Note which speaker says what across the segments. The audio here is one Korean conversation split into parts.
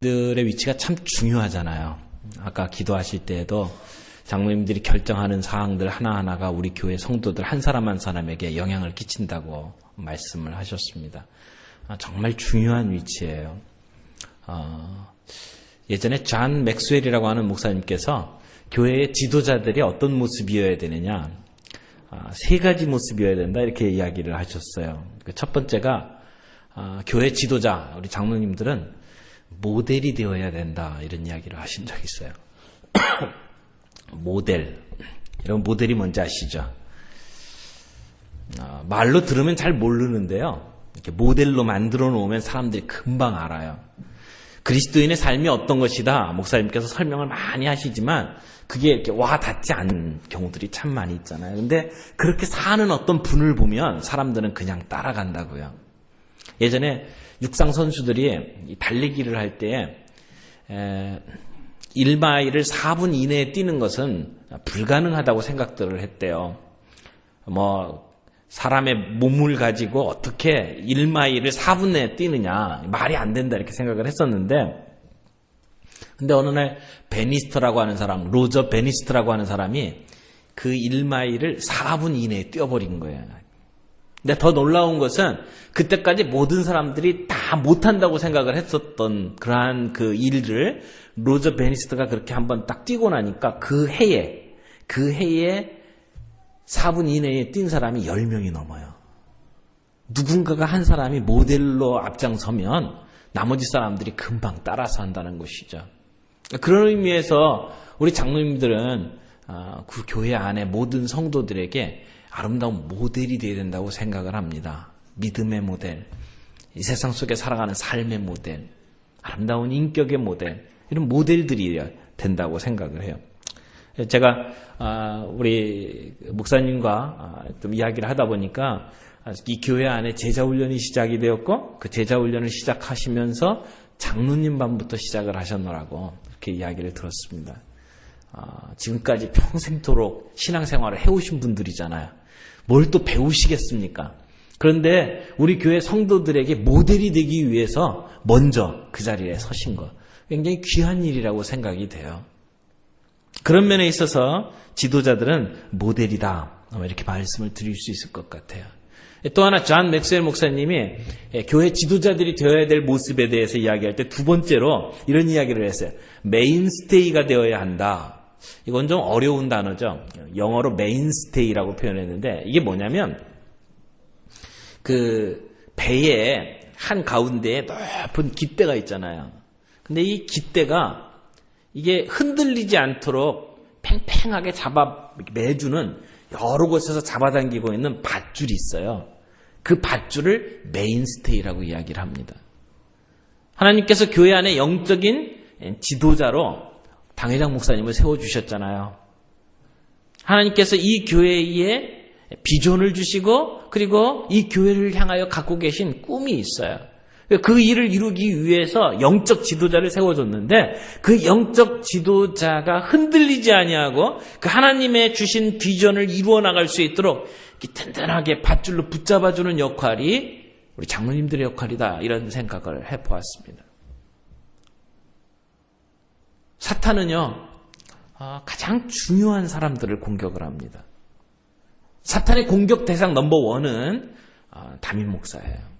Speaker 1: 장로님들의 위치가 참 중요하잖아요. 아까 기도하실 때에도 장로님들이 결정하는 사항들 하나하나가 우리 교회 성도들 한 사람 한 사람에게 영향을 끼친다고 말씀을 하셨습니다. 정말 중요한 위치예요. 예전에 존 맥스웰이라고 하는 목사님께서 교회의 지도자들이 어떤 모습이어야 되느냐, 세 가지 모습이어야 된다 이렇게 이야기를 하셨어요. 첫 번째가 교회 지도자, 우리 장로님들은 모델이 되어야 된다 이런 이야기를 하신 적이 있어요. 모델. 여러분 모델이 뭔지 아시죠? 말로 들으면 잘 모르는데요. 이렇게 모델로 만들어 놓으면 사람들이 금방 알아요. 그리스도인의 삶이 어떤 것이다. 목사님께서 설명을 많이 하시지만 그게 이렇게 와 닿지 않는 경우들이 참 많이 있잖아요. 근데 그렇게 사는 어떤 분을 보면 사람들은 그냥 따라간다고요. 예전에 육상 선수들이 달리기를 할 때 1마일을 4분 이내에 뛰는 것은 불가능하다고 생각들을 했대요. 사람의 몸을 가지고 어떻게 1마일을 4분 내에 뛰느냐, 말이 안 된다 이렇게 생각을 했었는데, 근데 어느 날 베니스터라고 하는 사람, 로저 베니스터라고 하는 사람이 그 1마일을 4분 이내에 뛰어버린 거예요. 근데 더 놀라운 것은 그때까지 모든 사람들이 다 못한다고 생각을 했었던 그러한 그 일을 로저 베니스터가 그렇게 한번 딱 뛰고 나니까 그 해에 4분 이내에 뛴 사람이 10명이 넘어요. 누군가가 한 사람이 모델로 앞장서면 나머지 사람들이 금방 따라서 한다는 것이죠. 그런 의미에서 우리 장로님들은 그 교회 안에 모든 성도들에게 아름다운 모델이 되어야 된다고 생각을 합니다. 믿음의 모델, 이 세상 속에 살아가는 삶의 모델, 아름다운 인격의 모델, 이런 모델들이 된다고 생각을 해요. 제가 우리 목사님과 좀 이야기를 하다 보니까 이 교회 안에 제자훈련이 시작이 되었고 그 제자훈련을 시작하시면서 장로님 반부터 시작을 하셨노라고 그렇게 이야기를 들었습니다. 지금까지 평생토록 신앙생활을 해오신 분들이잖아요. 뭘 또 배우시겠습니까? 그런데 우리 교회 성도들에게 모델이 되기 위해서 먼저 그 자리에 서신 것, 굉장히 귀한 일이라고 생각이 돼요. 그런 면에 있어서 지도자들은 모델이다, 이렇게 말씀을 드릴 수 있을 것 같아요. 또 하나 존 맥스웰 목사님이 교회 지도자들이 되어야 될 모습에 대해서 이야기할 때 두 번째로 이런 이야기를 했어요. 메인스테이가 되어야 한다. 이건 좀 어려운 단어죠. 영어로 메인스테이라고 표현했는데 이게 뭐냐면 그 배의 한 가운데에 높은 깃대가 있잖아요. 근데 이 깃대가 이게 흔들리지 않도록 팽팽하게 매주는 여러 곳에서 잡아당기고 있는 밧줄이 있어요. 그 밧줄을 메인스테이라고 이야기를 합니다. 하나님께서 교회 안에 영적인 지도자로 당회장 목사님을 세워주셨잖아요. 하나님께서 이 교회에 비전을 주시고 그리고 이 교회를 향하여 갖고 계신 꿈이 있어요. 그 일을 이루기 위해서 영적 지도자를 세워줬는데 그 영적 지도자가 흔들리지 아니하고 그 하나님의 주신 비전을 이루어 나갈 수 있도록 든든하게 밧줄로 붙잡아주는 역할이 우리 장로님들의 역할이다, 이런 생각을 해보았습니다. 사탄은요, 가장 중요한 사람들을 공격을 합니다. 사탄의 공격 대상 넘버1은 담임 목사예요.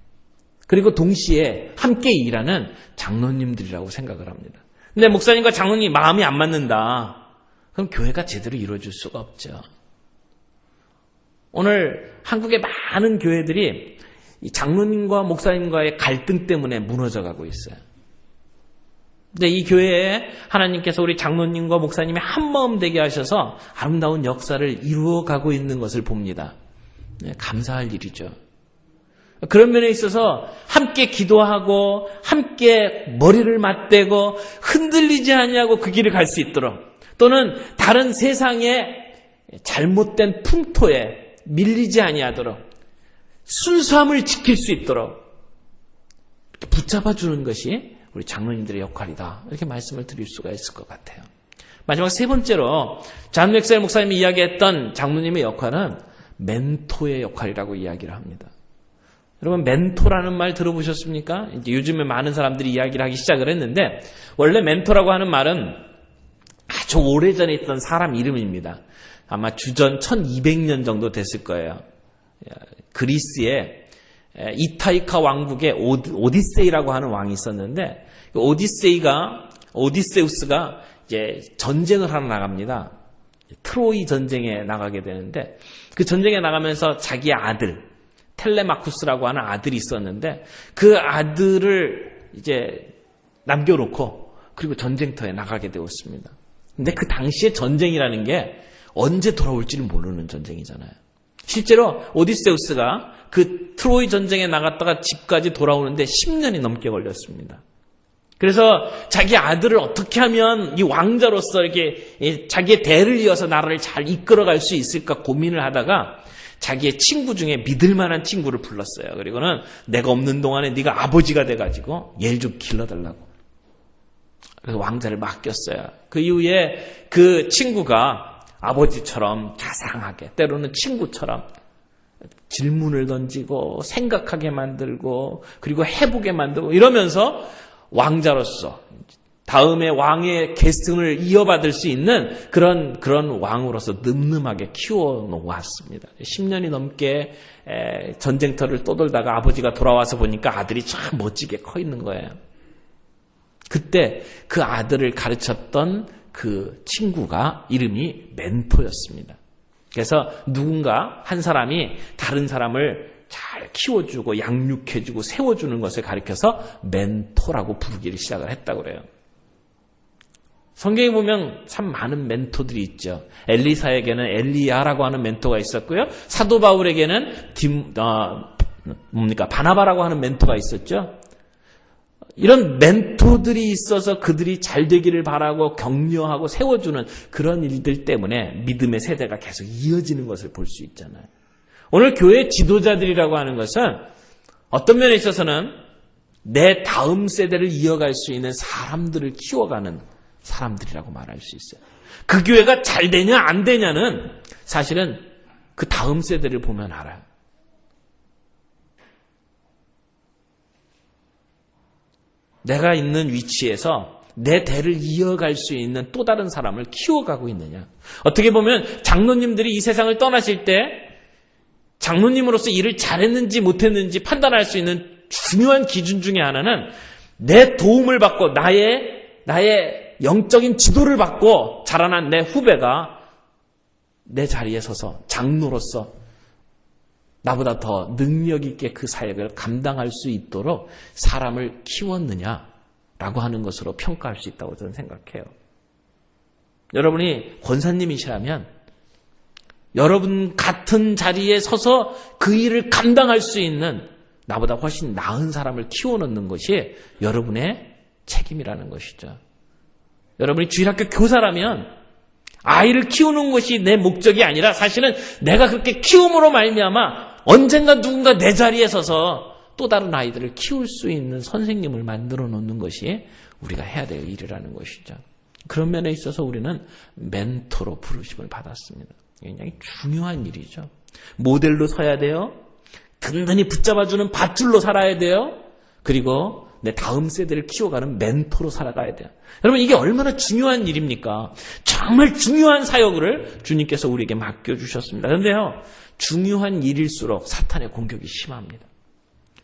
Speaker 1: 그리고 동시에 함께 일하는 장로님들이라고 생각을 합니다. 근데 목사님과 장로님이 마음이 안 맞는다, 그럼 교회가 제대로 이루어질 수가 없죠. 오늘 한국의 많은 교회들이 이 장로님과 목사님과의 갈등 때문에 무너져가고 있어요. 근데 이 교회에 하나님께서 우리 장로님과 목사님이 한마음 되게 하셔서 아름다운 역사를 이루어가고 있는 것을 봅니다. 감사할 일이죠. 그런 면에 있어서 함께 기도하고 함께 머리를 맞대고 흔들리지 아니하고 그 길을 갈 수 있도록, 또는 다른 세상의 잘못된 풍토에 밀리지 아니하도록 순수함을 지킬 수 있도록 붙잡아주는 것이 우리 장로님들의 역할이다, 이렇게 말씀을 드릴 수가 있을 것 같아요. 마지막 세 번째로 존 맥스웰 목사님이 이야기했던 장로님의 역할은 멘토의 역할이라고 이야기를 합니다. 여러분, 멘토라는 말 들어보셨습니까? 이제 요즘에 많은 사람들이 이야기를 하기 시작을 했는데, 원래 멘토라고 하는 말은 아주 오래전에 있던 사람 이름입니다. 아마 주전 1200년 정도 됐을 거예요. 그리스의 이타이카 왕국의 오디세이라고 하는 왕이 있었는데, 오디세우스가 이제 전쟁을 하러 나갑니다. 트로이 전쟁에 나가게 되는데, 그 전쟁에 나가면서 자기의 아들, 텔레마쿠스라고 하는 아들이 있었는데, 그 아들을 이제 남겨놓고, 그리고 전쟁터에 나가게 되었습니다. 근데 그 당시에 전쟁이라는 게 언제 돌아올지는 모르는 전쟁이잖아요. 실제로 오디세우스가 그 트로이 전쟁에 나갔다가 집까지 돌아오는데 10년이 넘게 걸렸습니다. 그래서 자기 아들을 어떻게 하면 이 왕자로서 이렇게 자기의 대를 이어서 나라를 잘 이끌어갈 수 있을까 고민을 하다가 자기의 친구 중에 믿을 만한 친구를 불렀어요. 그리고는 내가 없는 동안에 네가 아버지가 돼가지고 얘를 좀 길러달라고. 그래서 왕자를 맡겼어요. 그 이후에 그 친구가 아버지처럼 자상하게, 때로는 친구처럼 질문을 던지고 생각하게 만들고 그리고 해보게 만들고 이러면서 왕자로서 다음에 왕의 계승을 이어받을 수 있는 그런 왕으로서 늠름하게 키워놓았습니다. 10년이 넘게 전쟁터를 떠돌다가 아버지가 돌아와서 보니까 아들이 참 멋지게 커 있는 거예요. 그때 그 아들을 가르쳤던 그 친구가 이름이 멘토였습니다. 그래서 누군가 한 사람이 다른 사람을 잘 키워주고 양육해주고 세워주는 것을 가리켜서 멘토라고 부르기를 시작을 했다고 그래요. 성경에 보면 참 많은 멘토들이 있죠. 엘리사에게는 엘리야라고 하는 멘토가 있었고요. 사도 바울에게는 바나바라고 하는 멘토가 있었죠. 이런 멘토들이 있어서 그들이 잘 되기를 바라고 격려하고 세워주는 그런 일들 때문에 믿음의 세대가 계속 이어지는 것을 볼 수 있잖아요. 오늘 교회 지도자들이라고 하는 것은 어떤 면에 있어서는 내 다음 세대를 이어갈 수 있는 사람들을 키워가는 사람들이라고 말할 수 있어요. 그 교회가 잘 되냐 안 되냐는 사실은 그 다음 세대를 보면 알아요. 내가 있는 위치에서 내 대를 이어갈 수 있는 또 다른 사람을 키워가고 있느냐. 어떻게 보면 장로님들이 이 세상을 떠나실 때 장로님으로서 일을 잘했는지 못했는지 판단할 수 있는 중요한 기준 중에 하나는 내 도움을 받고 나의 영적인 지도를 받고 자라난 내 후배가 내 자리에 서서 장로로서 나보다 더 능력 있게 그 사역을 감당할 수 있도록 사람을 키웠느냐라고 하는 것으로 평가할 수 있다고 저는 생각해요. 여러분이 권사님이시라면 여러분 같은 자리에 서서 그 일을 감당할 수 있는 나보다 훨씬 나은 사람을 키워놓는 것이 여러분의 책임이라는 것이죠. 여러분이 주일학교 교사라면 아이를 키우는 것이 내 목적이 아니라 사실은 내가 그렇게 키움으로 말미암아 언젠가 누군가 내 자리에 서서 또 다른 아이들을 키울 수 있는 선생님을 만들어 놓는 것이 우리가 해야 될 일이라는 것이죠. 그런 면에 있어서 우리는 멘토로 부르심을 받았습니다. 굉장히 중요한 일이죠. 모델로 서야 돼요. 든든히 붙잡아주는 밧줄로 살아야 돼요. 그리고 내 다음 세대를 키워가는 멘토로 살아가야 돼요. 여러분, 이게 얼마나 중요한 일입니까? 정말 중요한 사역을 주님께서 우리에게 맡겨주셨습니다. 그런데요, 중요한 일일수록 사탄의 공격이 심합니다.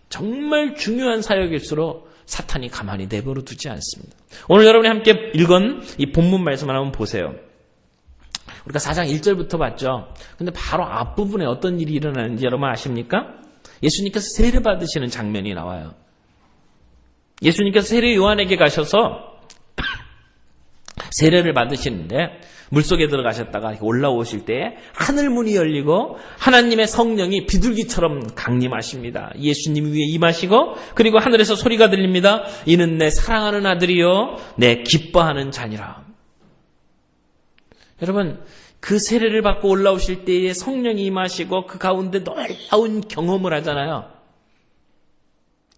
Speaker 1: 정말 중요한 사역일수록 사탄이 가만히 내버려 두지 않습니다. 오늘 여러분이 함께 읽은 이 본문 말씀을 한번 보세요. 우리가 4장 1절부터 봤죠. 근데 바로 앞부분에 어떤 일이 일어나는지 여러분 아십니까? 예수님께서 세례 받으시는 장면이 나와요. 예수님께서 세례 요한에게 가셔서 세례를 받으시는데 물속에 들어가셨다가 올라오실 때 하늘문이 열리고 하나님의 성령이 비둘기처럼 강림하십니다. 예수님 위에 임하시고 그리고 하늘에서 소리가 들립니다. 이는 내 사랑하는 아들이요 내 기뻐하는 자니라. 여러분, 그 세례를 받고 올라오실 때에 성령이 임하시고 그 가운데 놀라운 경험을 하잖아요.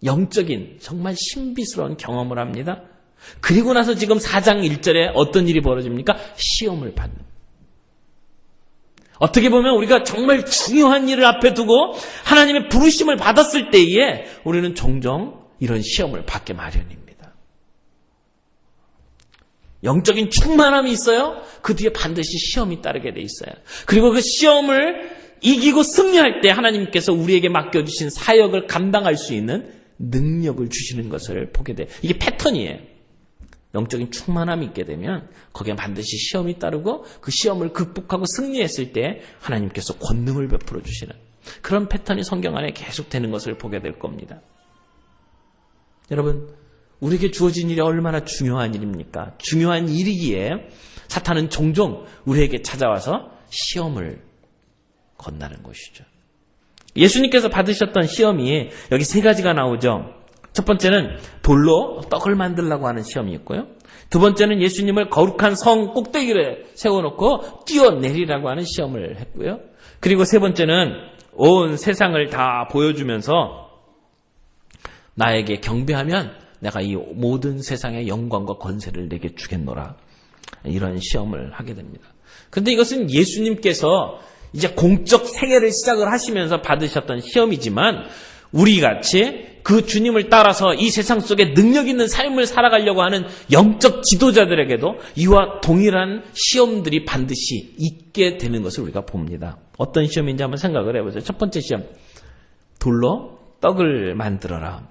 Speaker 1: 영적인 정말 신비스러운 경험을 합니다. 그리고 나서 지금 4장 1절에 어떤 일이 벌어집니까? 시험을 받는. 어떻게 보면 우리가 정말 중요한 일을 앞에 두고 하나님의 부르심을 받았을 때에 우리는 종종 이런 시험을 받게 마련입니다. 영적인 충만함이 있어요. 그 뒤에 반드시 시험이 따르게 돼 있어요. 그리고 그 시험을 이기고 승리할 때 하나님께서 우리에게 맡겨주신 사역을 감당할 수 있는 능력을 주시는 것을 보게 돼요. 이게 패턴이에요. 영적인 충만함이 있게 되면 거기에 반드시 시험이 따르고 그 시험을 극복하고 승리했을 때 하나님께서 권능을 베풀어 주시는 그런 패턴이 성경 안에 계속 되는 것을 보게 될 겁니다. 여러분, 우리에게 주어진 일이 얼마나 중요한 일입니까? 중요한 일이기에 사탄은 종종 우리에게 찾아와서 시험을 건다는 것이죠. 예수님께서 받으셨던 시험이 여기 세 가지가 나오죠. 첫 번째는 돌로 떡을 만들려고 하는 시험이 있고요. 두 번째는 예수님을 거룩한 성 꼭대기를 세워놓고 뛰어내리라고 하는 시험을 했고요. 그리고 세 번째는 온 세상을 다 보여주면서 나에게 경배하면 내가 이 모든 세상의 영광과 권세를 내게 주겠노라. 이런 시험을 하게 됩니다. 그런데 이것은 예수님께서 이제 공적 생애를 시작을 하시면서 받으셨던 시험이지만 우리같이 그 주님을 따라서 이 세상 속에 능력 있는 삶을 살아가려고 하는 영적 지도자들에게도 이와 동일한 시험들이 반드시 있게 되는 것을 우리가 봅니다. 어떤 시험인지 한번 생각을 해보세요. 첫 번째 시험, 돌로 떡을 만들어라.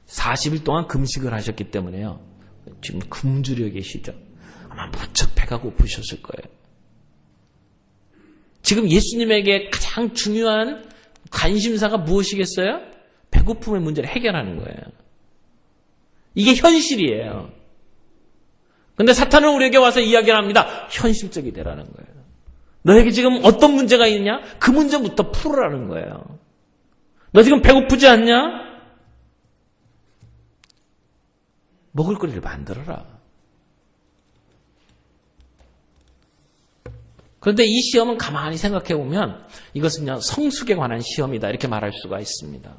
Speaker 1: 40일 동안 금식을 하셨기 때문에요. 지금 굶주려 계시죠. 아마 무척 배가 고프셨을 거예요. 지금 예수님에게 가장 중요한 관심사가 무엇이겠어요? 배고픔의 문제를 해결하는 거예요. 이게 현실이에요. 그런데 사탄은 우리에게 와서 이야기를 합니다. 현실적이 되라는 거예요. 너에게 지금 어떤 문제가 있냐? 그 문제부터 풀으라는 거예요. 너 지금 배고프지 않냐? 먹을 거리를 만들어라. 그런데 이 시험은 가만히 생각해 보면 이것은요, 성숙에 관한 시험이다 이렇게 말할 수가 있습니다.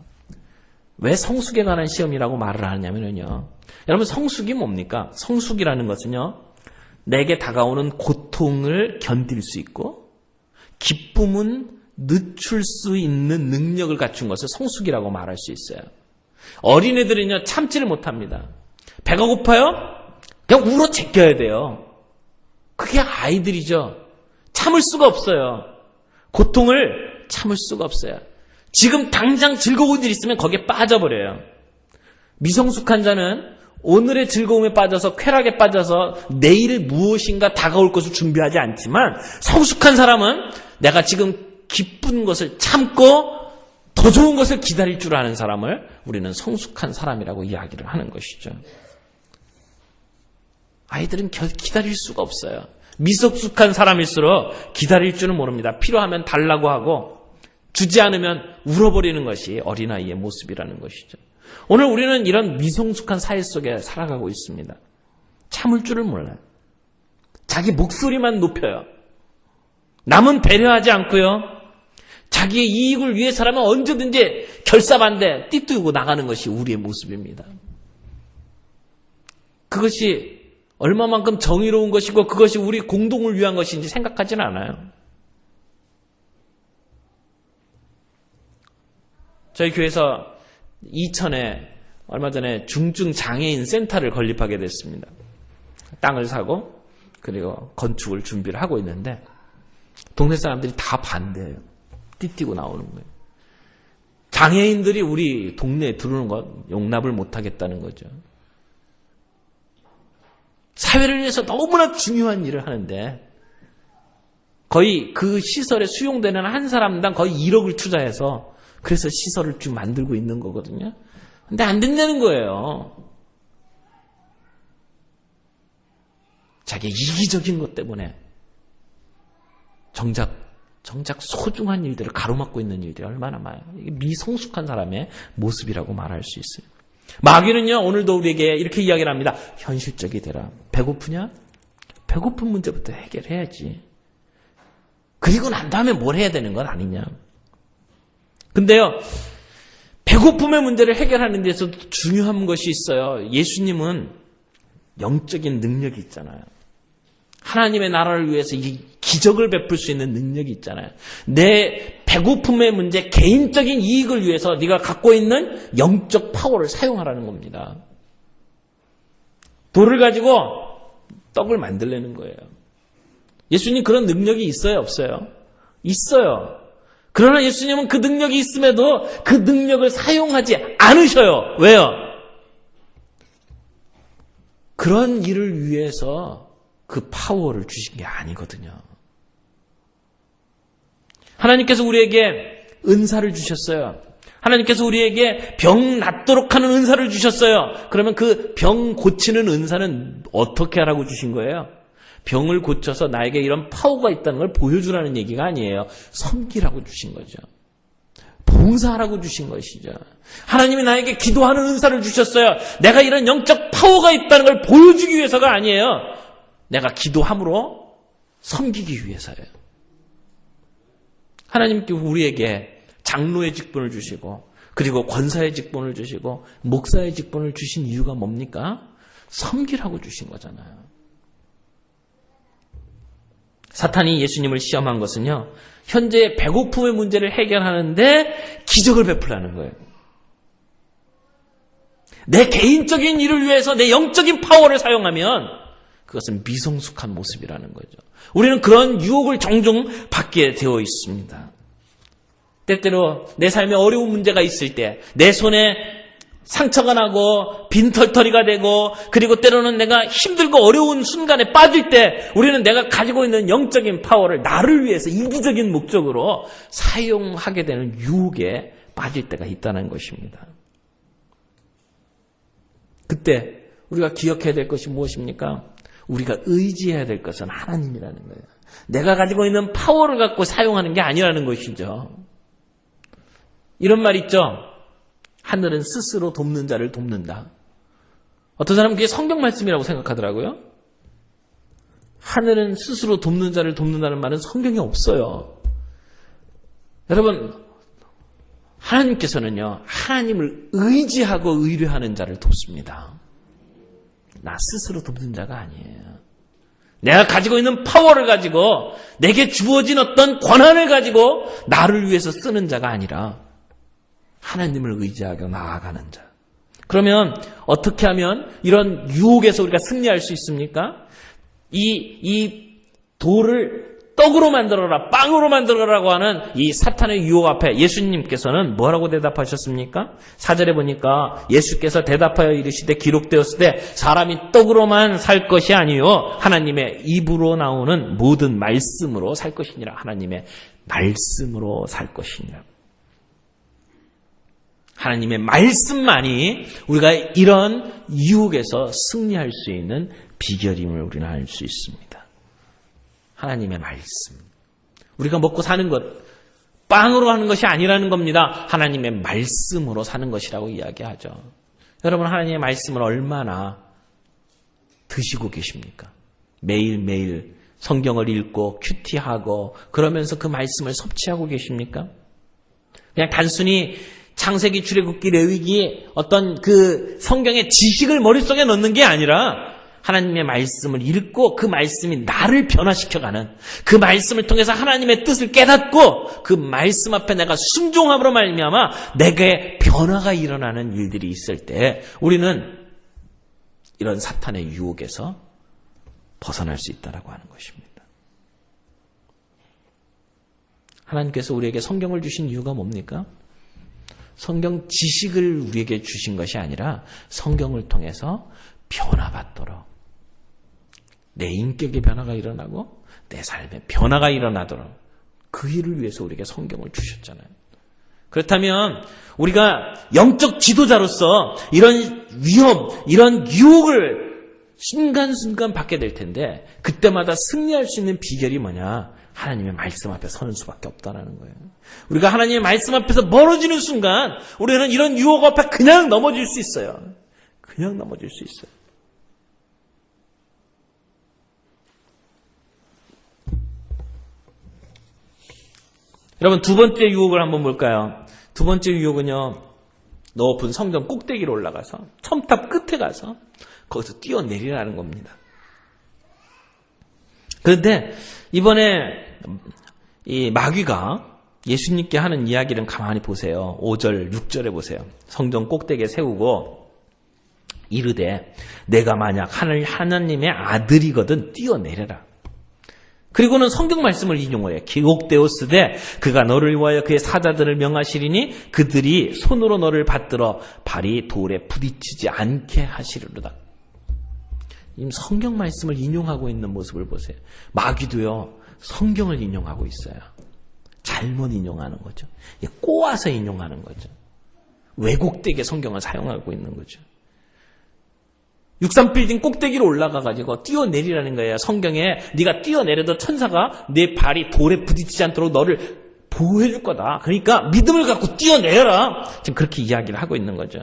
Speaker 1: 왜 성숙에 관한 시험이라고 말을 하냐면요, 여러분 성숙이 뭡니까? 성숙이라는 것은요, 내게 다가오는 고통을 견딜 수 있고 기쁨은 늦출 수 있는 능력을 갖춘 것을 성숙이라고 말할 수 있어요. 어린애들은요, 참지를 못합니다. 배가 고파요? 그냥 울어 제껴야 돼요. 그게 아이들이죠. 참을 수가 없어요. 고통을 참을 수가 없어요. 지금 당장 즐거운 일 있으면 거기에 빠져버려요. 미성숙한 자는 오늘의 즐거움에 빠져서 쾌락에 빠져서 내일 무엇인가 다가올 것을 준비하지 않지만 성숙한 사람은 내가 지금 기쁜 것을 참고 더 좋은 것을 기다릴 줄 아는 사람을 우리는 성숙한 사람이라고 이야기를 하는 것이죠. 아이들은 기다릴 수가 없어요. 미성숙한 사람일수록 기다릴 줄은 모릅니다. 필요하면 달라고 하고 주지 않으면 울어버리는 것이 어린아이의 모습이라는 것이죠. 오늘 우리는 이런 미성숙한 사회 속에 살아가고 있습니다. 참을 줄을 몰라요. 자기 목소리만 높여요. 남은 배려하지 않고요. 자기의 이익을 위해서라면 언제든지 결사반대 띠뜨고 나가는 것이 우리의 모습입니다. 그것이 얼마만큼 정의로운 것이고 그것이 우리 공동을 위한 것인지 생각하지는 않아요. 저희 교회에서 이천에 얼마 전에 중증 장애인 센터를 건립하게 됐습니다. 땅을 사고 그리고 건축을 준비를 하고 있는데 동네 사람들이 다 반대해요. 띠띠고 나오는 거예요. 장애인들이 우리 동네에 들어오는 것 용납을 못하겠다는 거죠. 사회를 위해서 너무나 중요한 일을 하는데 거의 그 시설에 수용되는 한 사람당 거의 1억을 투자해서 그래서 시설을 쭉 만들고 있는 거거든요. 근데 안 된다는 거예요. 자기 이기적인 것 때문에 정작 소중한 일들을 가로막고 있는 일들이 얼마나 많아요. 이게 미성숙한 사람의 모습이라고 말할 수 있어요. 마귀는요, 오늘도 우리에게 이렇게 이야기를 합니다. 현실적이 되라. 배고프냐? 배고픈 문제부터 해결해야지. 그리고 난 다음에 뭘 해야 되는 건 아니냐. 근데요, 배고픔의 문제를 해결하는 데서 중요한 것이 있어요. 예수님은 영적인 능력이 있잖아요. 하나님의 나라를 위해서 이 기적을 베풀 수 있는 능력이 있잖아요. 내 배고픔의 문제, 개인적인 이익을 위해서 네가 갖고 있는 영적 파워를 사용하라는 겁니다. 돌을 가지고 떡을 만들려는 거예요. 예수님 그런 능력이 있어요, 없어요? 있어요. 그러나 예수님은 그 능력이 있음에도 그 능력을 사용하지 않으셔요. 왜요? 그런 일을 위해서 그 파워를 주신 게 아니거든요. 하나님께서 우리에게 은사를 주셨어요. 하나님께서 우리에게 병 낫도록 하는 은사를 주셨어요. 그러면 그 병 고치는 은사는 어떻게 하라고 주신 거예요? 병을 고쳐서 나에게 이런 파워가 있다는 걸 보여주라는 얘기가 아니에요. 섬기라고 주신 거죠. 봉사하라고 주신 것이죠. 하나님이 나에게 기도하는 은사를 주셨어요. 내가 이런 영적 파워가 있다는 걸 보여주기 위해서가 아니에요. 내가 기도함으로 섬기기 위해서예요. 하나님께서 우리에게 장로의 직분을 주시고 그리고 권사의 직분을 주시고 목사의 직분을 주신 이유가 뭡니까? 섬기라고 주신 거잖아요. 사탄이 예수님을 시험한 것은요, 현재 배고픔의 문제를 해결하는데 기적을 베풀라는 거예요. 내 개인적인 일을 위해서 내 영적인 파워를 사용하면 그것은 미성숙한 모습이라는 거죠. 우리는 그런 유혹을 종종 받게 되어 있습니다. 때때로 내 삶에 어려운 문제가 있을 때, 내 손에 상처가 나고 빈털터리가 되고 그리고 때로는 내가 힘들고 어려운 순간에 빠질 때 우리는 내가 가지고 있는 영적인 파워를 나를 위해서 이기적인 목적으로 사용하게 되는 유혹에 빠질 때가 있다는 것입니다. 그때 우리가 기억해야 될 것이 무엇입니까? 우리가 의지해야 될 것은 하나님이라는 거예요. 내가 가지고 있는 파워를 갖고 사용하는 게 아니라는 것이죠. 이런 말 있죠? 하늘은 스스로 돕는 자를 돕는다. 어떤 사람은 그게 성경 말씀이라고 생각하더라고요. 하늘은 스스로 돕는 자를 돕는다는 말은 성경에 없어요. 여러분, 하나님께서는요, 하나님을 의지하고 의뢰하는 자를 돕습니다. 나 스스로 돕는 자가 아니에요. 내가 가지고 있는 파워를 가지고 내게 주어진 어떤 권한을 가지고 나를 위해서 쓰는 자가 아니라 하나님을 의지하고 나아가는 자. 그러면 어떻게 하면 이런 유혹에서 우리가 승리할 수 있습니까? 이 돌을 떡으로 만들어라, 빵으로 만들어라고 하는 이 사탄의 유혹 앞에 예수님께서는 뭐라고 대답하셨습니까? 4절에 보니까 예수께서 대답하여 이르시되 기록되었을 때 사람이 떡으로만 살 것이 아니요 하나님의 입으로 나오는 모든 말씀으로 살 것이니라. 하나님의 말씀으로 살 것이니라. 하나님의 말씀만이 우리가 이런 유혹에서 승리할 수 있는 비결임을 우리는 알 수 있습니다. 하나님의 말씀. 우리가 먹고 사는 것, 빵으로 하는 것이 아니라는 겁니다. 하나님의 말씀으로 사는 것이라고 이야기하죠. 여러분, 하나님의 말씀을 얼마나 드시고 계십니까? 매일매일 성경을 읽고 큐티하고 그러면서 그 말씀을 섭취하고 계십니까? 그냥 단순히 창세기, 출애굽기, 레위기 어떤 그 성경의 지식을 머릿속에 넣는 게 아니라 하나님의 말씀을 읽고 그 말씀이 나를 변화시켜가는, 그 말씀을 통해서 하나님의 뜻을 깨닫고 그 말씀 앞에 내가 순종함으로 말미암아 내게 변화가 일어나는 일들이 있을 때 우리는 이런 사탄의 유혹에서 벗어날 수 있다라고 하는 것입니다. 하나님께서 우리에게 성경을 주신 이유가 뭡니까? 성경 지식을 우리에게 주신 것이 아니라 성경을 통해서 변화받도록, 내 인격의 변화가 일어나고 내 삶의 변화가 일어나도록 그 일을 위해서 우리에게 성경을 주셨잖아요. 그렇다면 우리가 영적 지도자로서 이런 위험, 이런 유혹을 순간순간 받게 될 텐데 그때마다 승리할 수 있는 비결이 뭐냐? 하나님의 말씀 앞에 서는 수밖에 없다는 거예요. 우리가 하나님의 말씀 앞에서 멀어지는 순간 우리는 이런 유혹 앞에 그냥 넘어질 수 있어요. 그냥 넘어질 수 있어요. 여러분, 두 번째 유혹을 한번 볼까요? 두 번째 유혹은요, 높은 성전 꼭대기로 올라가서 첨탑 끝에 가서 거기서 뛰어내리라는 겁니다. 그런데 이번에 이 마귀가 예수님께 하는 이야기를 가만히 보세요. 5절, 6절에 보세요. 성전 꼭대기에 세우고 이르되 내가 만약 하나님의 아들이거든 뛰어내려라. 그리고는 성경 말씀을 인용을 해요. 기록되었으되 그가 너를 위하여 그의 사자들을 명하시리니 그들이 손으로 너를 받들어 발이 돌에 부딪히지 않게 하시리로다. 이 성경 말씀을 인용하고 있는 모습을 보세요. 마귀도요, 성경을 인용하고 있어요. 잘못 인용하는 거죠. 꼬아서 인용하는 거죠. 왜곡되게 성경을 사용하고 있는 거죠. 63빌딩 꼭대기로 올라가가지고 뛰어내리라는 거예요. 성경에 네가 뛰어내려도 천사가 내 발이 돌에 부딪히지 않도록 너를 보호해줄 거다. 그러니까 믿음을 갖고 뛰어내려라. 지금 그렇게 이야기를 하고 있는 거죠.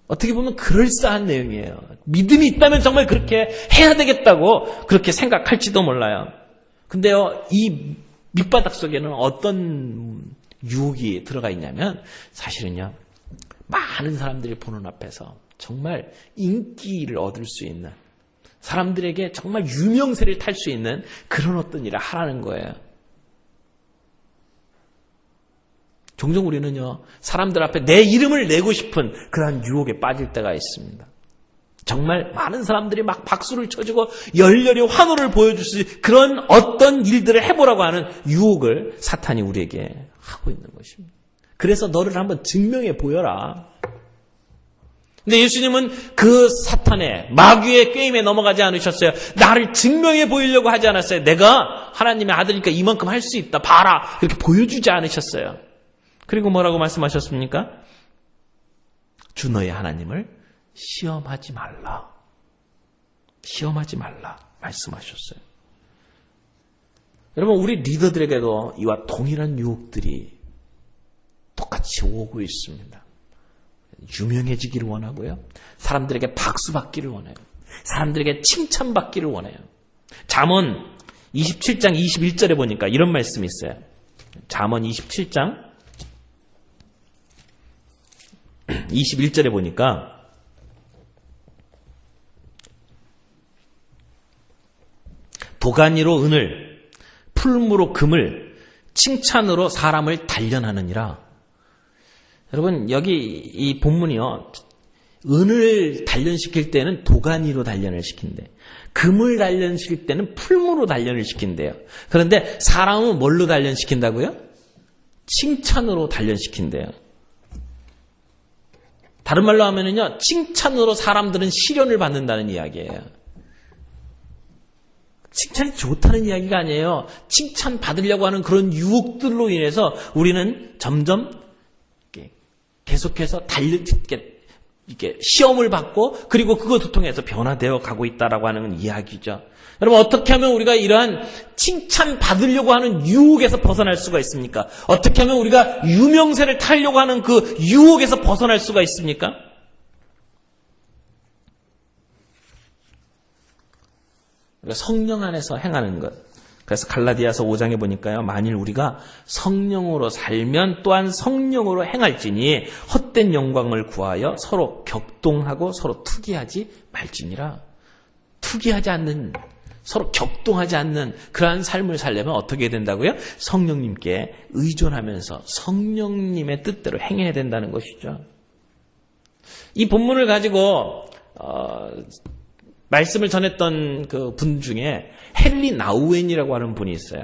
Speaker 1: 어떻게 보면 그럴싸한 내용이에요. 믿음이 있다면 정말 그렇게 해야 되겠다고 그렇게 생각할지도 몰라요. 근데요, 이 밑바닥 속에는 어떤 유혹이 들어가 있냐면 사실은요, 많은 사람들이 보는 앞에서 정말 인기를 얻을 수 있는, 사람들에게 정말 유명세를 탈 수 있는 그런 어떤 일을 하라는 거예요. 종종 우리는요, 사람들 앞에 내 이름을 내고 싶은 그러한 유혹에 빠질 때가 있습니다. 정말 많은 사람들이 막 박수를 쳐주고 열렬히 환호를 보여줄 수 있는 그런 어떤 일들을 해보라고 하는 유혹을 사탄이 우리에게 하고 있는 것입니다. 그래서 너를 한번 증명해 보여라. 근데 예수님은 그 사탄의 마귀의 게임에 넘어가지 않으셨어요. 나를 증명해 보이려고 하지 않았어요. 내가 하나님의 아들이니까 이만큼 할 수 있다. 봐라. 그렇게 보여주지 않으셨어요. 그리고 뭐라고 말씀하셨습니까? 주 너의 하나님을 시험하지 말라. 시험하지 말라. 말씀하셨어요. 여러분, 우리 리더들에게도 이와 동일한 유혹들이 똑같이 오고 있습니다. 유명해지기를 원하고요. 사람들에게 박수 받기를 원해요. 사람들에게 칭찬받기를 원해요. 잠언 27장 21절에 보니까 이런 말씀이 있어요. 잠언 27장 21절에 보니까 도가니로 은을, 풀무로 금을, 칭찬으로 사람을 단련하느니라. 여러분, 여기 이 본문이요, 은을 단련시킬 때는 도가니로 단련을 시킨대. 금을 단련시킬 때는 풀무로 단련을 시킨대요. 그런데 사람은 뭘로 단련시킨다고요? 칭찬으로 단련시킨대요. 다른 말로 하면은요, 칭찬으로 사람들은 시련을 받는다는 이야기예요. 칭찬이 좋다는 이야기가 아니에요. 칭찬 받으려고 하는 그런 유혹들로 인해서 우리는 점점 계속해서 이렇게 시험을 받고 그리고 그것을 통해서 변화되어 가고 있다라고 하는 이야기죠. 여러분, 어떻게 하면 우리가 이러한 칭찬 받으려고 하는 유혹에서 벗어날 수가 있습니까? 어떻게 하면 우리가 유명세를 타려고 하는 그 유혹에서 벗어날 수가 있습니까? 우리가 성령 안에서 행하는 것. 그래서 갈라디아서 5장에 보니까요, 만일 우리가 성령으로 살면 또한 성령으로 행할지니 헛된 영광을 구하여 서로 격동하고 서로 투기하지 말지니라. 투기하지 않는, 서로 격동하지 않는 그러한 삶을 살려면 어떻게 된다고요? 성령님께 의존하면서 성령님의 뜻대로 행해야 된다는 것이죠. 이 본문을 가지고 말씀을 전했던 그 분 중에 헨리 나우엔이라고 하는 분이 있어요.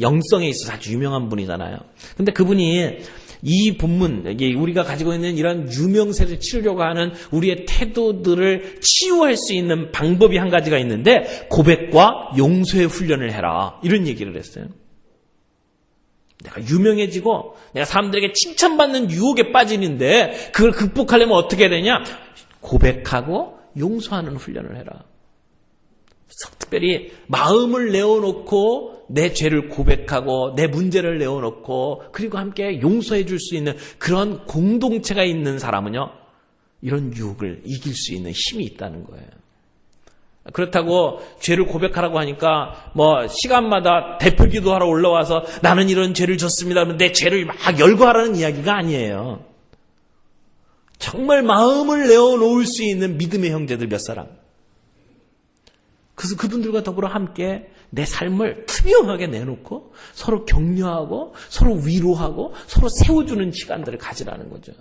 Speaker 1: 영성에 있어서 아주 유명한 분이잖아요. 근데 그분이 이 본문, 우리가 가지고 있는 이런 유명세를 치르려고 하는 우리의 태도들을 치유할 수 있는 방법이 한 가지가 있는데, 고백과 용서의 훈련을 해라. 이런 얘기를 했어요. 내가 유명해지고 내가 사람들에게 칭찬받는 유혹에 빠지는데 그걸 극복하려면 어떻게 해야 되냐? 고백하고 용서하는 훈련을 해라. 특별히 마음을 내어놓고 내 죄를 고백하고 내 문제를 내어놓고 그리고 함께 용서해 줄 수 있는 그런 공동체가 있는 사람은요, 이런 유혹을 이길 수 있는 힘이 있다는 거예요. 그렇다고 죄를 고백하라고 하니까 시간마다 대표기도 하러 올라와서 나는 이런 죄를 졌습니다. 내 죄를 막 열거하라는 이야기가 아니에요. 정말 마음을 내어놓을 수 있는 믿음의 형제들 몇 사람. 그래서 그분들과 더불어 함께 내 삶을 투명하게 내놓고 서로 격려하고 서로 위로하고 서로 세워주는 시간들을 가지라는 거죠.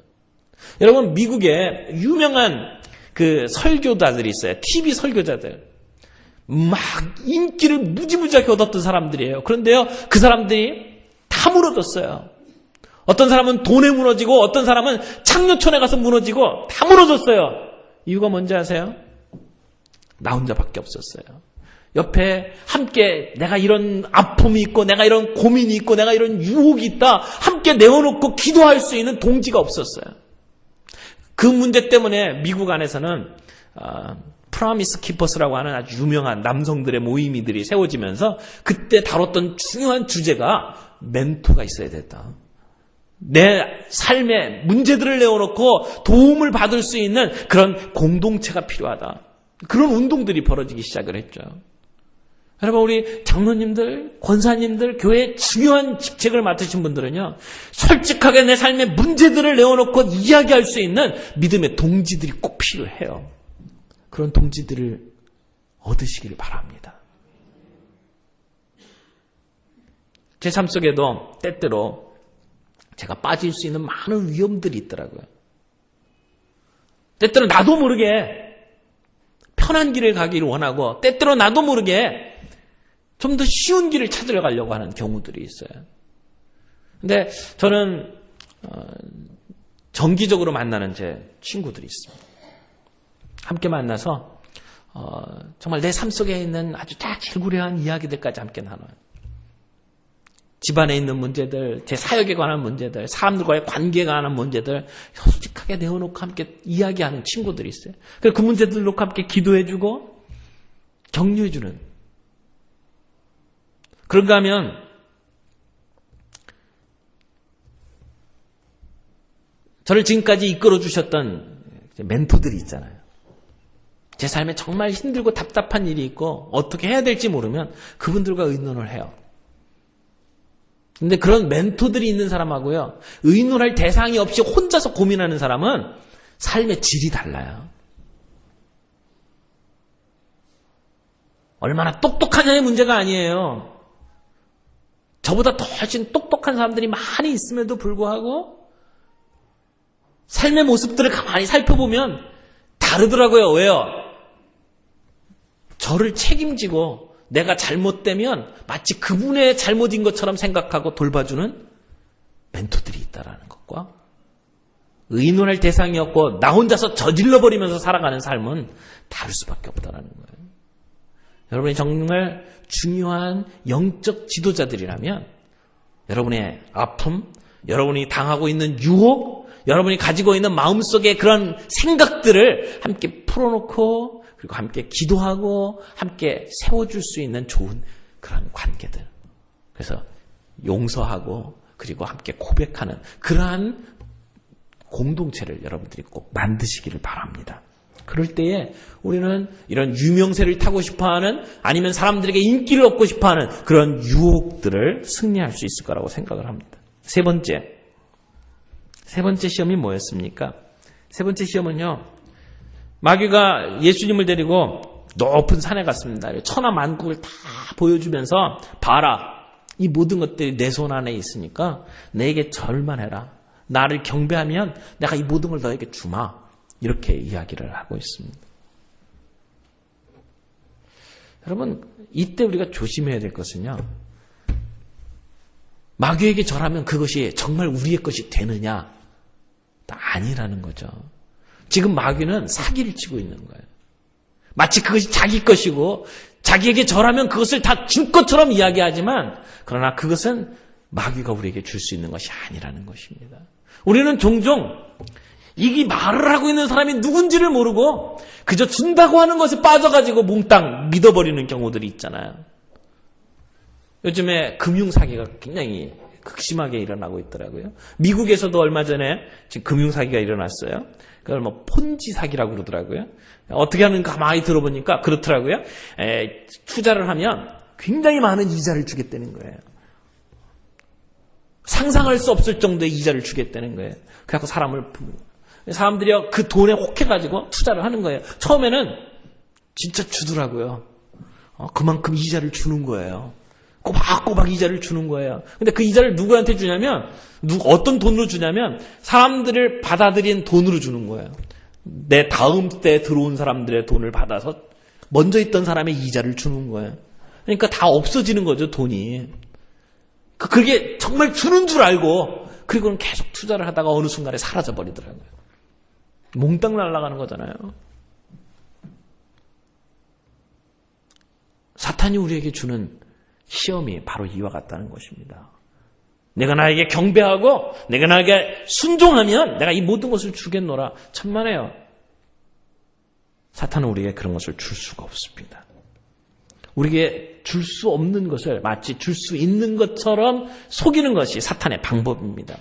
Speaker 1: 여러분, 미국에 유명한 그 설교자들이 있어요. TV 설교자들. 막 인기를 무지무지하게 얻었던 사람들이에요. 그런데요, 그 사람들이 다 무너졌어요. 어떤 사람은 돈에 무너지고 어떤 사람은 창녀촌에 가서 무너지고 다 무너졌어요. 이유가 뭔지 아세요? 나 혼자밖에 없었어요. 옆에 함께 내가 이런 아픔이 있고 내가 이런 고민이 있고 내가 이런 유혹이 있다 함께 내어놓고 기도할 수 있는 동지가 없었어요. 그 문제 때문에 미국 안에서는 프라미스 키퍼스라고 하는 아주 유명한 남성들의 모임이들이 세워지면서 그때 다뤘던 중요한 주제가 멘토가 있어야 됐다. 내 삶의 문제들을 내어놓고 도움을 받을 수 있는 그런 공동체가 필요하다. 그런 운동들이 벌어지기 시작을 했죠. 여러분, 우리 장로님들, 권사님들, 교회의 중요한 직책을 맡으신 분들은요, 솔직하게 내 삶의 문제들을 내어놓고 이야기할 수 있는 믿음의 동지들이 꼭 필요해요. 그런 동지들을 얻으시기를 바랍니다. 제 삶 속에도 때때로 제가 빠질 수 있는 많은 위험들이 있더라고요. 때때로 나도 모르게 편한 길을 가기를 원하고 때때로 나도 모르게 좀 더 쉬운 길을 찾으러 가려고 하는 경우들이 있어요. 근데 저는 정기적으로 만나는 제 친구들이 있습니다. 함께 만나서 정말 내 삶 속에 있는 아주 자질구레한 이야기들까지 함께 나눠요. 집안에 있는 문제들, 제 사역에 관한 문제들, 사람들과의 관계에 관한 문제들 솔직하게 내어놓고 함께 이야기하는 친구들이 있어요. 그래서 그 문제들 놓고 함께 기도해주고 격려해주는. 그런가 하면 저를 지금까지 이끌어주셨던 멘토들이 있잖아요. 제 삶에 정말 힘들고 답답한 일이 있고 어떻게 해야 될지 모르면 그분들과 의논을 해요. 근데 그런 멘토들이 있는 사람하고요, 의논할 대상이 없이 혼자서 고민하는 사람은 삶의 질이 달라요. 얼마나 똑똑하냐의 문제가 아니에요. 저보다 더 훨씬 똑똑한 사람들이 많이 있음에도 불구하고 삶의 모습들을 가만히 살펴보면 다르더라고요. 왜요? 저를 책임지고 내가 잘못되면 마치 그분의 잘못인 것처럼 생각하고 돌봐주는 멘토들이 있다는 것과 의논할 대상이 없고 나 혼자서 저질러버리면서 살아가는 삶은 다를 수밖에 없다는 거예요. 여러분이 정말 중요한 영적 지도자들이라면 여러분의 아픔, 여러분이 당하고 있는 유혹, 여러분이 가지고 있는 마음속의 그런 생각들을 함께 풀어놓고 그리고 함께 기도하고 함께 세워줄 수 있는 좋은 그런 관계들. 그래서 용서하고 그리고 함께 고백하는 그러한 공동체를 여러분들이 꼭 만드시기를 바랍니다. 그럴 때에 우리는 이런 유명세를 타고 싶어하는 아니면 사람들에게 인기를 얻고 싶어하는 그런 유혹들을 승리할 수 있을 거라고 생각을 합니다. 세 번째 시험이 뭐였습니까? 세 번째 시험은요, 마귀가 예수님을 데리고 높은 산에 갔습니다. 천하만국을 다 보여주면서 봐라, 이 모든 것들이 내 손 안에 있으니까 내게 절만 해라. 나를 경배하면 내가 이 모든 걸 너에게 주마. 이렇게 이야기를 하고 있습니다. 여러분, 이때 우리가 조심해야 될 것은요, 마귀에게 절하면 그것이 정말 우리의 것이 되느냐? 아니라는 거죠. 지금 마귀는 사기를 치고 있는 거예요. 마치 그것이 자기 것이고 자기에게 절하면 그것을 다 줄 것처럼 이야기하지만 그러나 그것은 마귀가 우리에게 줄 수 있는 것이 아니라는 것입니다. 우리는 종종 이 말을 하고 있는 사람이 누군지를 모르고 그저 준다고 하는 것에 빠져가지고 몽땅 믿어버리는 경우들이 있잖아요. 요즘에 금융사기가 굉장히 극심하게 일어나고 있더라고요. 미국에서도 얼마 전에 지금 금융사기가 일어났어요. 그걸 뭐 폰지 사기라고 그러더라고요. 어떻게 하는가 가만히 들어보니까 그렇더라고요. 투자를 하면 굉장히 많은 이자를 주겠다는 거예요. 상상할 수 없을 정도의 이자를 주겠다는 거예요. 그래서 사람들이 그 돈에 혹해가지고 투자를 하는 거예요. 처음에는 진짜 주더라고요. 그만큼 이자를 주는 거예요. 꼬박꼬박 이자를 주는 거예요. 근데 그 이자를 누구한테 주냐면, 어떤 돈으로 주냐면, 사람들을 받아들인 돈으로 주는 거예요. 내 다음 때 들어온 사람들의 돈을 받아서 먼저 있던 사람의 이자를 주는 거예요. 그러니까 다 없어지는 거죠, 돈이. 그게 정말 주는 줄 알고, 그리고는 계속 투자를 하다가 어느 순간에 사라져 버리더라고요. 몽땅 날아가는 거잖아요. 사탄이 우리에게 주는 시험이 바로 이와 같다는 것입니다. 내가 나에게 경배하고 내가 나에게 순종하면 내가 이 모든 것을 주겠노라. 천만에요. 사탄은 우리에게 그런 것을 줄 수가 없습니다. 우리에게 줄 수 없는 것을 마치 줄 수 있는 것처럼 속이는 것이 사탄의 방법입니다.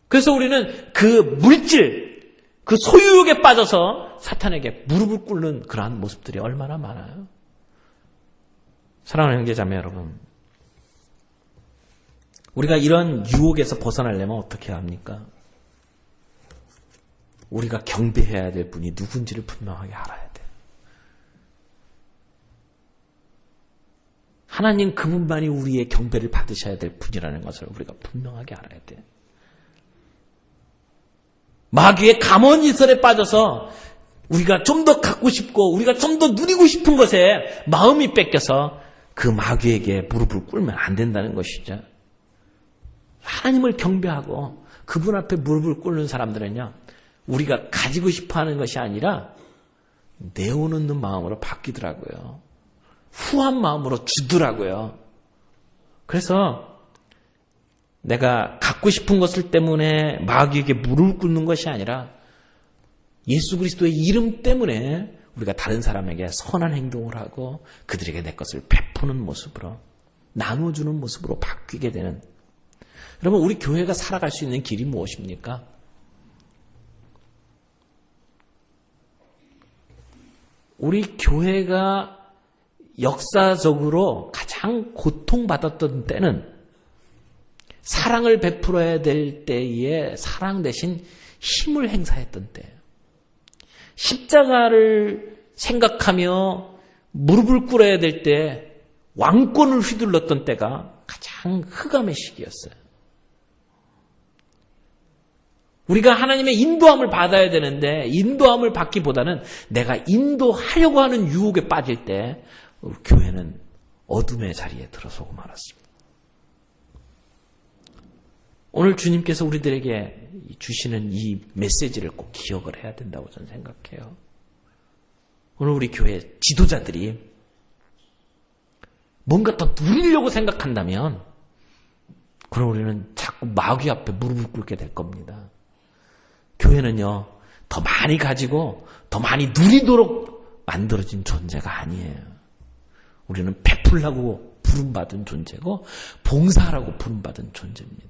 Speaker 1: 그래서 우리는 그 물질, 그 소유욕에 빠져서 사탄에게 무릎을 꿇는 그러한 모습들이 얼마나 많아요. 사랑하는 형제자매 여러분, 우리가 이런 유혹에서 벗어나려면 어떻게 해야 합니까? 우리가 경배해야 될 분이 누군지를 분명하게 알아야 돼요. 하나님 그분만이 우리의 경배를 받으셔야 될 분이라는 것을 우리가 분명하게 알아야 돼요. 마귀의 감언이설에 빠져서 우리가 좀 더 갖고 싶고 우리가 좀 더 누리고 싶은 것에 마음이 뺏겨서 그 마귀에게 무릎을 꿇으면 안 된다는 것이죠. 하나님을 경배하고 그분 앞에 무릎을 꿇는 사람들은요, 우리가 가지고 싶어하는 것이 아니라 내어놓는 마음으로 바뀌더라고요. 후한 마음으로 주더라고요. 그래서 내가 갖고 싶은 것을 때문에 마귀에게 무릎을 꿇는 것이 아니라 예수 그리스도의 이름 때문에 우리가 다른 사람에게 선한 행동을 하고 그들에게 내 것을 베푸는 모습으로, 나눠주는 모습으로 바뀌게 되는, 여러분, 우리 교회가 살아갈 수 있는 길이 무엇입니까? 우리 교회가 역사적으로 가장 고통받았던 때는 사랑을 베풀어야 될 때에 사랑 대신 힘을 행사했던 때예요. 십자가를 생각하며 무릎을 꿇어야 될 때 왕권을 휘둘렀던 때가 가장 흑암의 시기였어요. 우리가 하나님의 인도함을 받아야 되는데 인도함을 받기보다는 내가 인도하려고 하는 유혹에 빠질 때 우리 교회는 어둠의 자리에 들어서고 말았습니다. 오늘 주님께서 우리들에게 주시는 이 메시지를 꼭 기억을 해야 된다고 저는 생각해요. 오늘 우리 교회 지도자들이 뭔가 더 누리려고 생각한다면 그럼 우리는 자꾸 마귀 앞에 무릎을 꿇게 될 겁니다. 교회는요, 더 많이 가지고 더 많이 누리도록 만들어진 존재가 아니에요. 우리는 베풀라고 부름받은 존재고 봉사하라고 부름받은 존재입니다.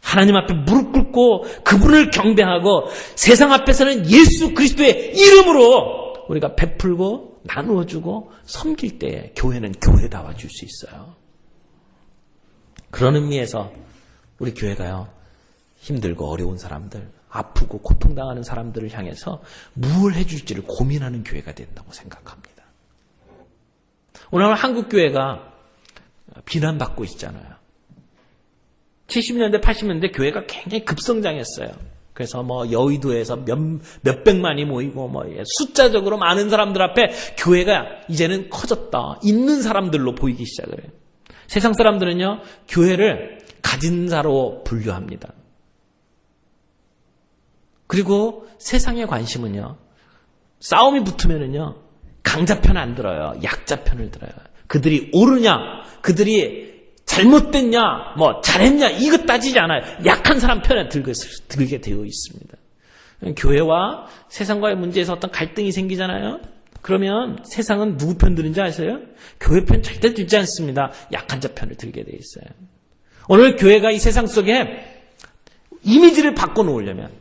Speaker 1: 하나님 앞에 무릎 꿇고 그분을 경배하고 세상 앞에서는 예수 그리스도의 이름으로 우리가 베풀고 나누어주고 섬길 때에 교회는 교회다워질 수 있어요. 그런 의미에서 우리 교회가요, 힘들고 어려운 사람들, 아프고 고통당하는 사람들을 향해서 무엇을 해줄지를 고민하는 교회가 된다고 생각합니다. 오늘 한국 교회가 비난받고 있잖아요. 70년대, 80년대 교회가 굉장히 급성장했어요. 그래서 여의도에서 몇백만이 모이고 숫자적으로 많은 사람들 앞에 교회가 이제는 커졌다. 있는 사람들로 보이기 시작을 해요. 세상 사람들은요, 교회를 가진 자로 분류합니다. 그리고 세상의 관심은요, 싸움이 붙으면은요, 강자 편 안 들어요. 약자 편을 들어요. 그들이 옳으냐, 그들이 잘못됐냐, 잘했냐, 이것 따지지 않아요. 약한 사람 편에 들게 되어 있습니다. 교회와 세상과의 문제에서 어떤 갈등이 생기잖아요. 그러면 세상은 누구 편 드는지 아세요? 교회 편 절대 들지 않습니다. 약한 자 편을 들게 되어 있어요. 오늘 교회가 이 세상 속에 이미지를 바꿔놓으려면,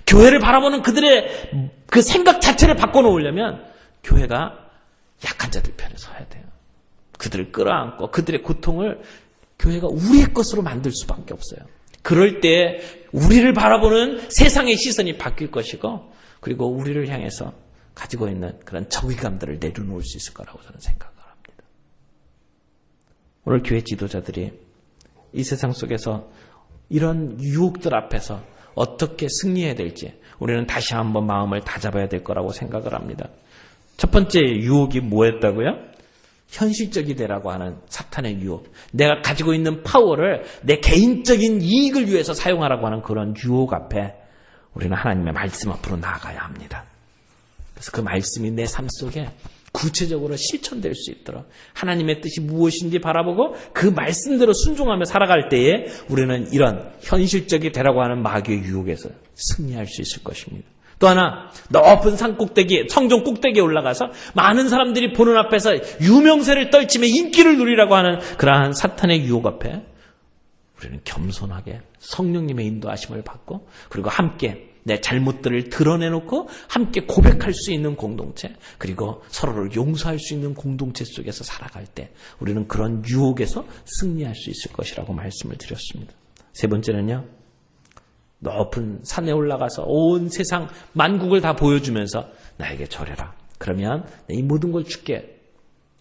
Speaker 1: 교회를 바라보는 그들의 그 생각 자체를 바꿔놓으려면 교회가 약한 자들 편에 서야 돼요. 그들을 끌어안고 그들의 고통을 교회가 우리의 것으로 만들 수밖에 없어요. 그럴 때 우리를 바라보는 세상의 시선이 바뀔 것이고, 그리고 우리를 향해서 가지고 있는 그런 적의감들을 내려놓을 수 있을 거라고 저는 생각을 합니다. 오늘 교회 지도자들이 이 세상 속에서 이런 유혹들 앞에서 어떻게 승리해야 될지 우리는 다시 한번 마음을 다잡아야 될 거라고 생각을 합니다. 첫 번째 유혹이 뭐였다고요? 현실적이 되라고 하는 사탄의 유혹. 내가 가지고 있는 파워를 내 개인적인 이익을 위해서 사용하라고 하는 그런 유혹 앞에 우리는 하나님의 말씀 앞으로 나아가야 합니다. 그래서 그 말씀이 내 삶 속에 구체적으로 실천될 수 있도록 하나님의 뜻이 무엇인지 바라보고 그 말씀대로 순종하며 살아갈 때에 우리는 이런 현실적이 되라고 하는 마귀의 유혹에서 승리할 수 있을 것입니다. 또 하나, 높은 산 꼭대기, 성전 꼭대기에 올라가서 많은 사람들이 보는 앞에서 유명세를 떨치며 인기를 누리라고 하는 그러한 사탄의 유혹 앞에 우리는 겸손하게 성령님의 인도하심을 받고 그리고 함께 내 잘못들을 드러내놓고 함께 고백할 수 있는 공동체, 그리고 서로를 용서할 수 있는 공동체 속에서 살아갈 때 우리는 그런 유혹에서 승리할 수 있을 것이라고 말씀을 드렸습니다. 세 번째는요, 높은 산에 올라가서 온 세상 만국을 다 보여주면서 나에게 절해라. 그러면 이 모든 걸 줄게.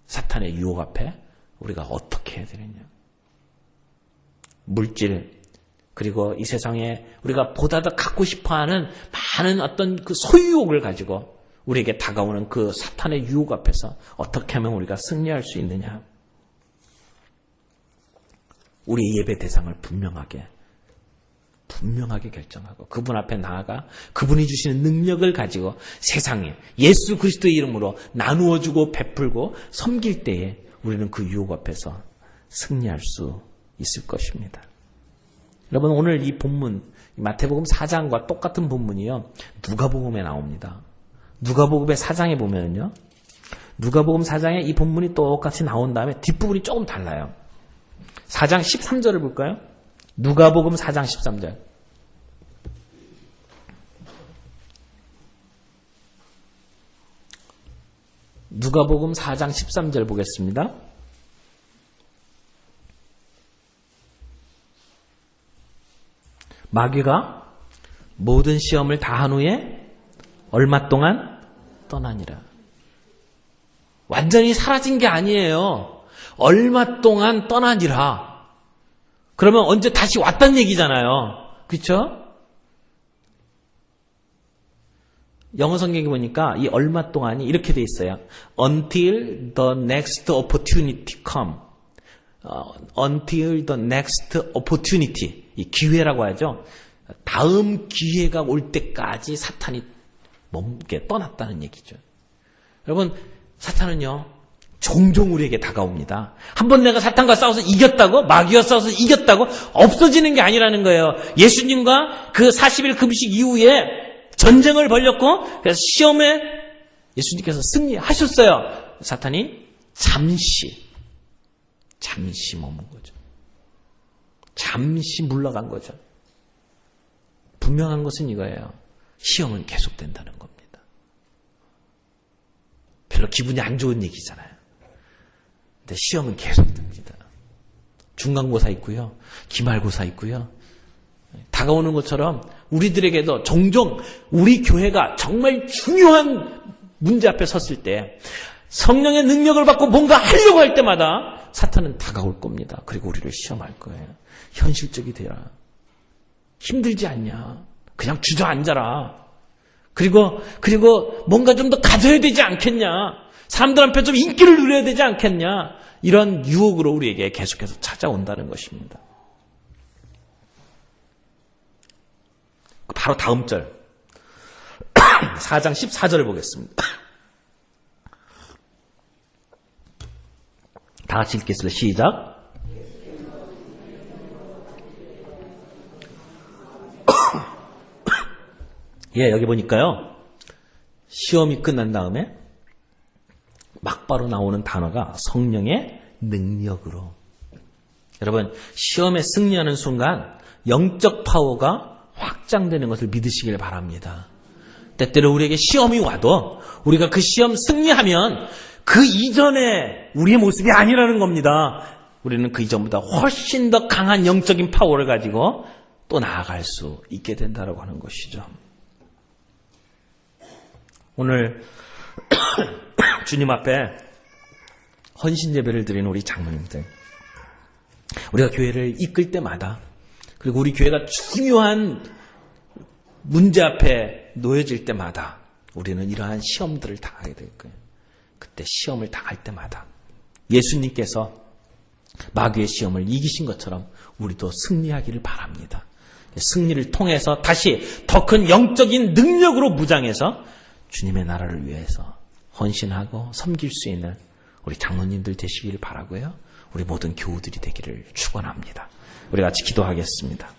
Speaker 1: 사탄의 유혹 앞에 우리가 어떻게 해야 되느냐. 물질, 그리고 이 세상에 우리가 보다 더 갖고 싶어하는 많은 어떤 그 소유욕을 가지고 우리에게 다가오는 그 사탄의 유혹 앞에서 어떻게 하면 우리가 승리할 수 있느냐. 우리의 예배 대상을 분명하게 결정하고 그분 앞에 나아가 그분이 주시는 능력을 가지고 세상에 예수 그리스도의 이름으로 나누어주고 베풀고 섬길 때에 우리는 그 유혹 앞에서 승리할 수 있을 것입니다. 여러분, 오늘 이 본문 마태복음 4장과 똑같은 본문이요, 누가복음에 나옵니다. 누가복음의 4장에 보면요, 누가복음 4장에 이 본문이 똑같이 나온 다음에 뒷부분이 조금 달라요. 4장 13절을 볼까요? 누가복음 4장 13절. 누가복음 4장 13절 보겠습니다. 마귀가 모든 시험을 다한 후에 얼마 동안 떠나니라. 완전히 사라진 게 아니에요. 얼마 동안 떠나니라. 그러면 언제 다시 왔단 얘기잖아요. 그렇죠? 영어 성경에 보니까 이 얼마 동안이 이렇게 돼 있어요. Until the next opportunity come. Until the next opportunity. 이 기회라고 하죠. 다음 기회가 올 때까지 사탄이 멈게 떠났다는 얘기죠. 여러분, 사탄은요, 종종 우리에게 다가옵니다. 한번 내가 사탄과 싸워서 이겼다고? 마귀와 싸워서 이겼다고? 없어지는 게 아니라는 거예요. 예수님과 그 40일 금식 이후에 전쟁을 벌였고, 그래서 시험에 예수님께서 승리하셨어요. 사탄이 잠시 머문 거죠. 잠시 물러간 거죠. 분명한 것은 이거예요. 시험은 계속된다는 겁니다. 별로 기분이 안 좋은 얘기잖아요. 근데 시험은 계속됩니다. 중간고사 있고요. 기말고사 있고요. 다가오는 것처럼 우리들에게도 종종 우리 교회가 정말 중요한 문제 앞에 섰을 때 성령의 능력을 받고 뭔가 하려고 할 때마다 사탄은 다가올 겁니다. 그리고 우리를 시험할 거예요. 현실적이 되라. 힘들지 않냐. 그냥 주저앉아라. 그리고 뭔가 좀 더 가져야 되지 않겠냐. 사람들 앞에 좀 인기를 누려야 되지 않겠냐. 이런 유혹으로 우리에게 계속해서 찾아온다는 것입니다. 바로 다음 절 4장 14절을 보겠습니다. 다 같이 읽겠습니다. 시작. 예, 여기 보니까요, 시험이 끝난 다음에 막바로 나오는 단어가 성령의 능력으로. 여러분, 시험에 승리하는 순간 영적 파워가 확장되는 것을 믿으시길 바랍니다. 때때로 우리에게 시험이 와도 우리가 그 시험 승리하면 그 이전에 우리의 모습이 아니라는 겁니다. 우리는 그 이전보다 훨씬 더 강한 영적인 파워를 가지고 또 나아갈 수 있게 된다고 하는 것이죠. 오늘 주님 앞에 헌신 예배를 드리는 우리 장로님들, 우리가 교회를 이끌 때마다, 그리고 우리 교회가 중요한 문제 앞에 놓여질 때마다 우리는 이러한 시험들을 당하게 될 거예요. 그때 시험을 당할 때마다 예수님께서 마귀의 시험을 이기신 것처럼 우리도 승리하기를 바랍니다. 승리를 통해서 다시 더 큰 영적인 능력으로 무장해서 주님의 나라를 위해서 헌신하고 섬길 수 있는 우리 장로님들 되시기를 바라고요. 우리 모든 교우들이 되기를 축원합니다. 우리 같이 기도하겠습니다.